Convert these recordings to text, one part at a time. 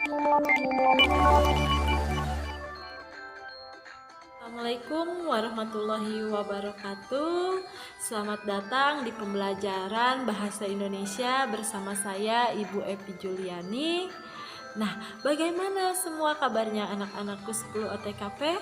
Assalamualaikum warahmatullahi wabarakatuh. Selamat datang di pembelajaran Bahasa Indonesia bersama saya Ibu Epi Juliani. Nah, bagaimana semua kabarnya anak-anakku 10 OTKP?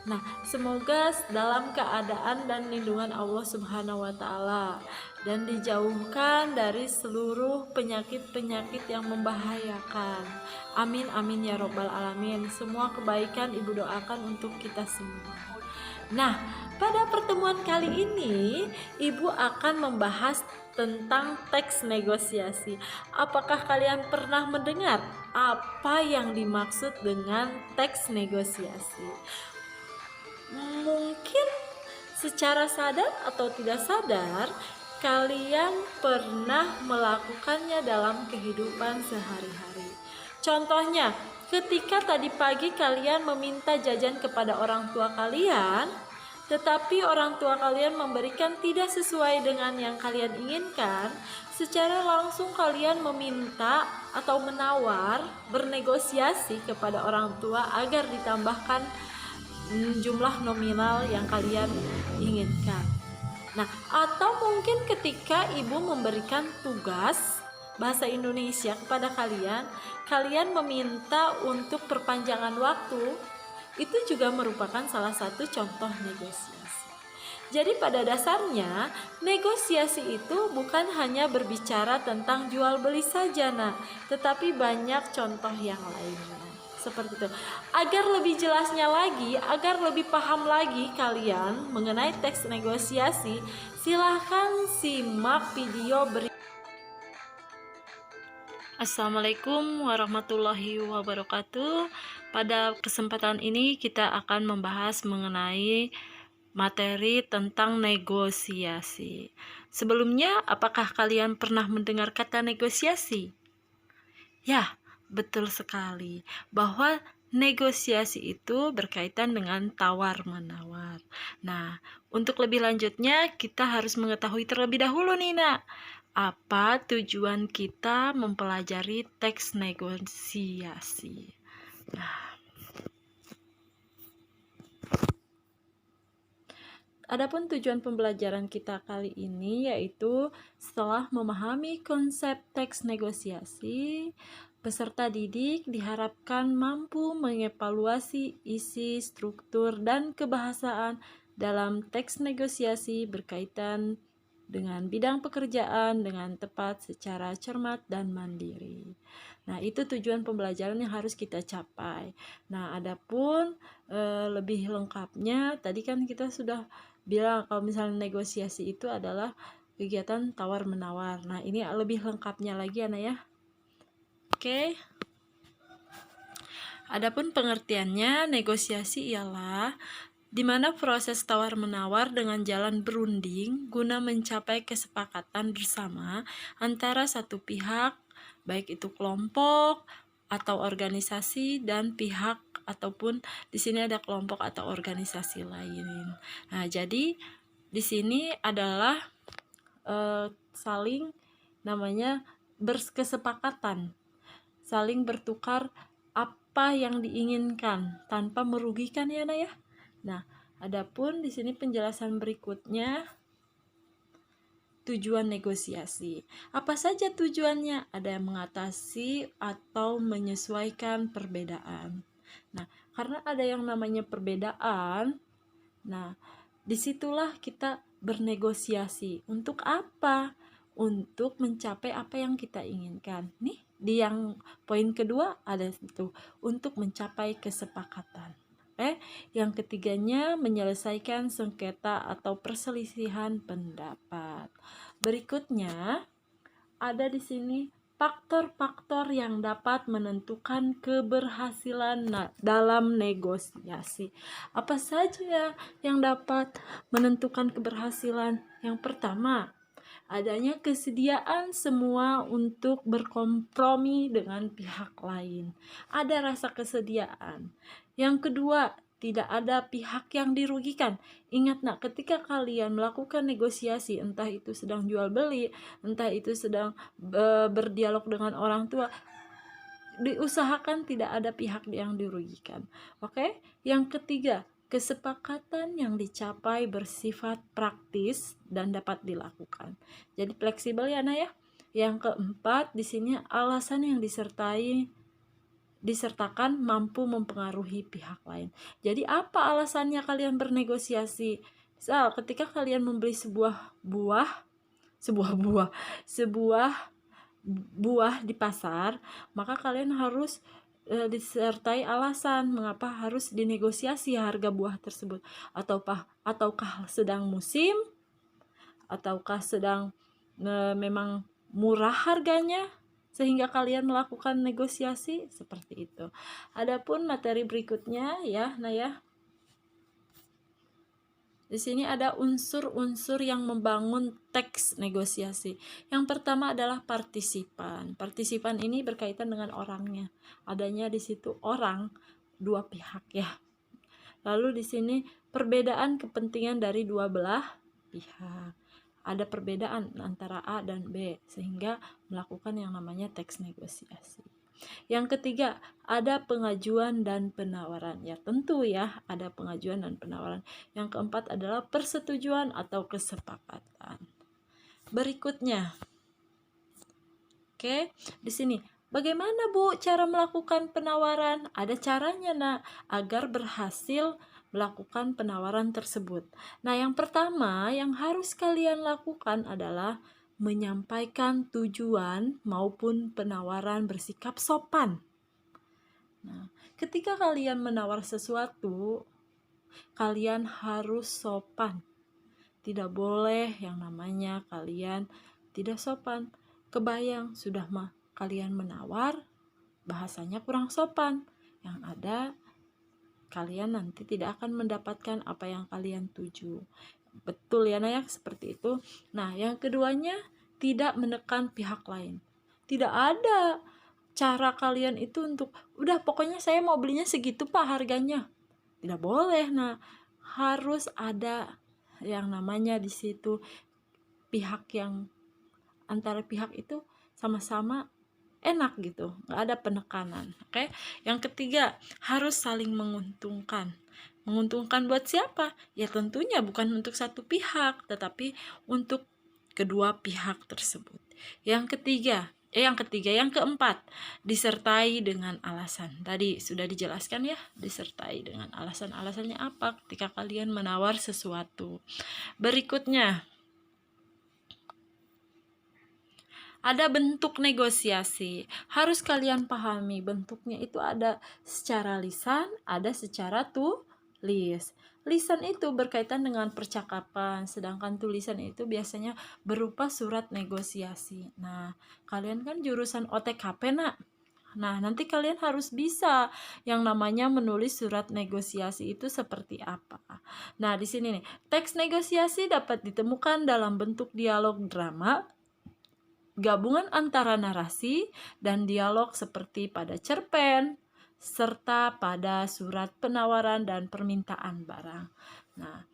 Nah, semoga dalam keadaan dan lindungan Allah Subhanahu wa Ta'ala dan dijauhkan dari seluruh penyakit-penyakit yang membahayakan. Amin, amin ya Robbal Alamin. Semua kebaikan Ibu doakan untuk kita semua. Nah, pada pertemuan kali ini Ibu akan membahas tentang teks negosiasi. Apakah kalian pernah mendengar apa yang dimaksud dengan teks negosiasi? Mungkin secara sadar atau tidak sadar kalian pernah melakukannya dalam kehidupan sehari-hari. Contohnya, ketika tadi pagi kalian meminta jajan kepada orang tua kalian, tetapi orang tua kalian memberikan tidak sesuai dengan yang kalian inginkan, secara langsung kalian meminta atau menawar, bernegosiasi kepada orang tua agar ditambahkan jumlah nominal yang kalian inginkan. Nah, atau mungkin ketika ibu memberikan tugas bahasa Indonesia kepada kalian, kalian meminta untuk perpanjangan waktu, itu juga merupakan salah satu contoh negosiasi. Jadi pada dasarnya negosiasi itu bukan hanya berbicara tentang jual beli saja, tetapi banyak contoh yang lainnya. Seperti itu. Agar lebih jelasnya lagi, agar lebih paham lagi kalian mengenai teks negosiasi, silahkan simak video berikut. Assalamualaikum warahmatullahi wabarakatuh. Pada kesempatan ini kita akan membahas mengenai materi tentang negosiasi. Sebelumnya, apakah kalian pernah mendengar kata negosiasi? Ya, betul sekali, bahwa negosiasi itu berkaitan dengan tawar-menawar. Nah, untuk lebih lanjutnya kita harus mengetahui terlebih dahulu nih, apa tujuan kita mempelajari teks negosiasi. Nah, adapun tujuan pembelajaran kita kali ini yaitu setelah memahami konsep teks negosiasi, peserta didik diharapkan mampu mengevaluasi isi, struktur, dan kebahasaan dalam teks negosiasi berkaitan dengan bidang pekerjaan dengan tepat, secara cermat dan mandiri. Nah, itu tujuan pembelajaran yang harus kita capai. Nah, adapun lebih lengkapnya, tadi kan kita sudah bilang kalau misalnya negosiasi itu adalah kegiatan tawar-menawar. Nah, ini lebih lengkapnya lagi ya. Oke. Adapun pengertiannya, negosiasi ialah di mana proses tawar-menawar dengan jalan berunding guna mencapai kesepakatan bersama antara satu pihak, baik itu kelompok atau organisasi, dan pihak ataupun di sini ada kelompok atau organisasi lain. Nah, jadi di sini adalah saling namanya berkesepakatan, saling bertukar apa yang diinginkan tanpa merugikan ya. Nah, adapun di sini penjelasan berikutnya tujuan negosiasi. Apa saja tujuannya? Ada yang mengatasi atau menyesuaikan perbedaan. Nah, karena ada yang namanya perbedaan, nah, disitulah kita bernegosiasi. Untuk apa? Untuk mencapai apa yang kita inginkan. Nih, di yang poin kedua ada itu, untuk mencapai kesepakatan. Yang ketiganya menyelesaikan sengketa atau perselisihan pendapat. Berikutnya ada di sini faktor-faktor yang dapat menentukan keberhasilan dalam negosiasi. Apa saja yang dapat menentukan keberhasilan? Yang pertama, adanya kesediaan semua untuk berkompromi dengan pihak lain. Ada rasa kesediaan. Yang kedua, tidak ada pihak yang dirugikan. Ingat ketika kalian melakukan negosiasi, entah itu sedang jual beli, entah itu sedang berdialog dengan orang tua, diusahakan tidak ada pihak yang dirugikan. Oke? Yang ketiga, kesepakatan yang dicapai bersifat praktis dan dapat dilakukan. Jadi fleksibel ya, Nah ya. Yang keempat, di sini alasan yang disertakan mampu mempengaruhi pihak lain. Jadi apa alasannya kalian bernegosiasi? Misal ketika kalian membeli sebuah buah di pasar, maka kalian harus disertai alasan mengapa harus dinegosiasi harga buah tersebut, ataukah sedang musim, ataukah sedang memang murah harganya sehingga kalian melakukan negosiasi seperti itu. Adapun materi berikutnya ya, di sini ada unsur-unsur yang membangun teks negosiasi. Yang pertama adalah partisipan. Partisipan ini berkaitan dengan orangnya. Adanya di situ orang, dua pihak ya. Lalu di sini perbedaan kepentingan dari dua belah pihak. Ada perbedaan antara A dan B sehingga melakukan yang namanya teks negosiasi. Yang ketiga, ada pengajuan dan penawaran. Ya tentu ya, ada pengajuan dan penawaran. Yang keempat adalah persetujuan atau kesepakatan. Berikutnya. Oke, di sini bagaimana Bu cara melakukan penawaran? Ada caranya agar berhasil melakukan penawaran tersebut. Nah, yang pertama yang harus kalian lakukan adalah menyampaikan tujuan maupun penawaran bersikap sopan. Nah, ketika kalian menawar sesuatu, kalian harus sopan. Tidak boleh yang namanya kalian tidak sopan. Kebayang sudah kalian menawar, bahasanya kurang sopan. Yang ada kalian nanti tidak akan mendapatkan apa yang kalian tuju. Betul ya ya, seperti itu. Nah, yang keduanya tidak menekan pihak lain. Tidak ada cara kalian itu untuk udah pokoknya saya mau belinya segitu Pak harganya. Tidak boleh. Nah, harus ada yang namanya di situ pihak yang antara pihak itu sama-sama enak gitu, nggak ada penekanan. Oke. Yang ketiga, harus saling menguntungkan. Menguntungkan buat siapa? Ya tentunya bukan untuk satu pihak, tetapi untuk kedua pihak tersebut. Yang keempat, disertai dengan alasan. Tadi sudah dijelaskan ya, disertai dengan alasan. Alasannya apa ketika kalian menawar sesuatu? Berikutnya, ada bentuk negosiasi. Harus kalian pahami bentuknya itu ada secara lisan, ada secara tulis. Lisan itu berkaitan dengan percakapan, sedangkan tulisan itu biasanya berupa surat negosiasi. Nah, kalian kan jurusan OTKP Nah, nanti kalian harus bisa yang namanya menulis surat negosiasi itu seperti apa. Nah, di sini nih, teks negosiasi dapat ditemukan dalam bentuk dialog drama, gabungan antara narasi dan dialog seperti pada cerpen, serta pada surat penawaran dan permintaan barang. Nah,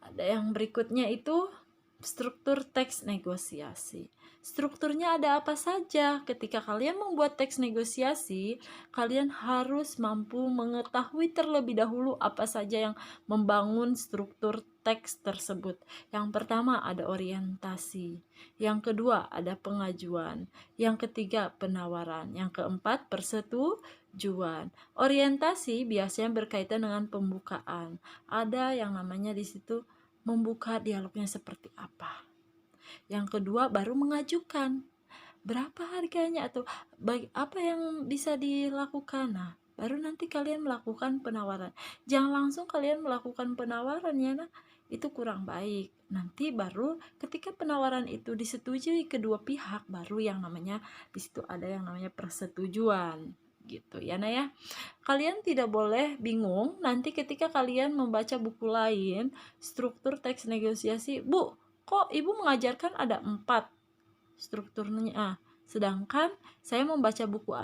ada yang berikutnya itu struktur teks negosiasi. Strukturnya ada apa saja? Ketika kalian membuat teks negosiasi, kalian harus mampu mengetahui terlebih dahulu apa saja yang membangun struktur teks tersebut. Yang pertama ada orientasi, yang kedua ada pengajuan, yang ketiga penawaran, yang keempat persetujuan. Orientasi biasanya berkaitan dengan pembukaan. Ada yang namanya di situ membuka dialognya seperti apa. Yang kedua baru mengajukan berapa harganya atau apa yang bisa dilakukan. Nah, baru nanti kalian melakukan penawaran. Jangan langsung kalian melakukan penawaran ya, itu kurang baik. Nanti baru ketika penawaran itu disetujui kedua pihak, baru yang namanya di situ ada yang namanya persetujuan gitu ya ya. Kalian tidak boleh bingung nanti ketika kalian membaca buku lain struktur teks negosiasi. Bu, kok ibu mengajarkan ada 4 strukturnya, sedangkan saya membaca buku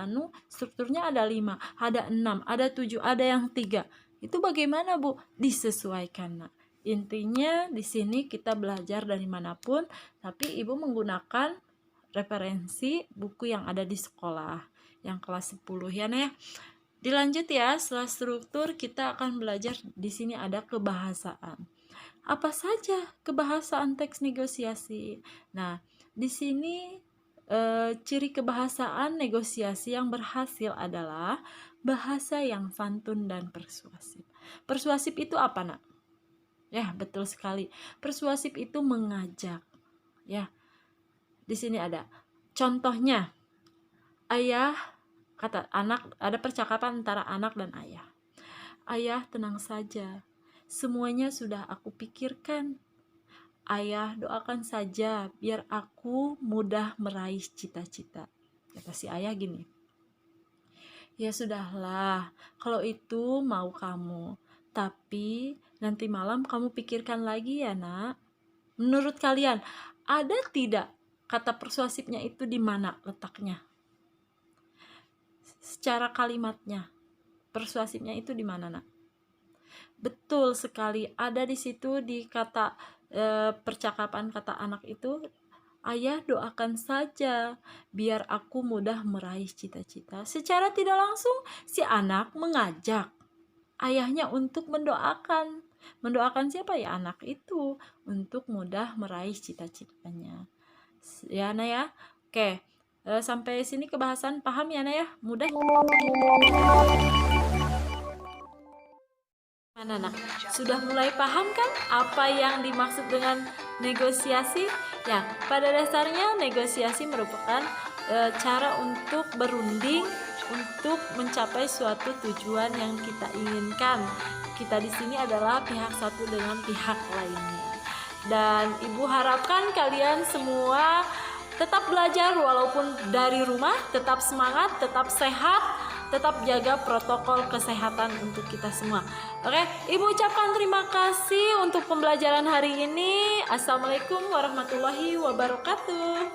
strukturnya ada 5, ada 6, ada 7, ada yang 3. Itu bagaimana Bu? Disesuaikan. Intinya di sini kita belajar dari manapun, tapi ibu menggunakan referensi buku yang ada di sekolah. yang kelas 10 ya Nak ya. Dilanjut ya, setelah struktur kita akan belajar di sini ada kebahasaan. Apa saja kebahasaan teks negosiasi? Nah, di sini ciri kebahasaan negosiasi yang berhasil adalah bahasa yang santun dan persuasif. Persuasif itu apa, Nak? Ya, betul sekali. Persuasif itu mengajak. Ya. Di sini ada contohnya. Ayah kata anak, ada percakapan antara anak dan ayah. Ayah, tenang saja. Semuanya sudah aku pikirkan. Ayah, doakan saja biar aku mudah meraih cita-cita. Kata si ayah gini. Ya sudahlah, kalau itu mau kamu. Tapi nanti malam kamu pikirkan lagi ya, Nak. Menurut kalian, ada tidak kata persuasifnya itu di mana letaknya? Secara kalimatnya, persuasifnya itu di mana, Nak? Betul sekali, ada di situ di kata percakapan kata anak itu, ayah doakan saja biar aku mudah meraih cita-cita. Secara tidak langsung si anak mengajak ayahnya untuk mendoakan. Mendoakan siapa ya? Anak itu untuk mudah meraih cita-citanya. Ya Nak ya. Oke, sampai sini kebahasan paham ya Nak ya? Mudah. Mana Nak? Sudah mulai paham kan apa yang dimaksud dengan negosiasi? Ya, pada dasarnya negosiasi merupakan cara untuk berunding untuk mencapai suatu tujuan yang kita inginkan. Kita di sini adalah pihak satu dengan pihak lainnya. Dan Ibu harapkan kalian semua tetap belajar walaupun dari rumah, tetap semangat, tetap sehat, tetap jaga protokol kesehatan untuk kita semua. Oke, Ibu ucapkan terima kasih untuk pembelajaran hari ini. Assalamualaikum warahmatullahi wabarakatuh.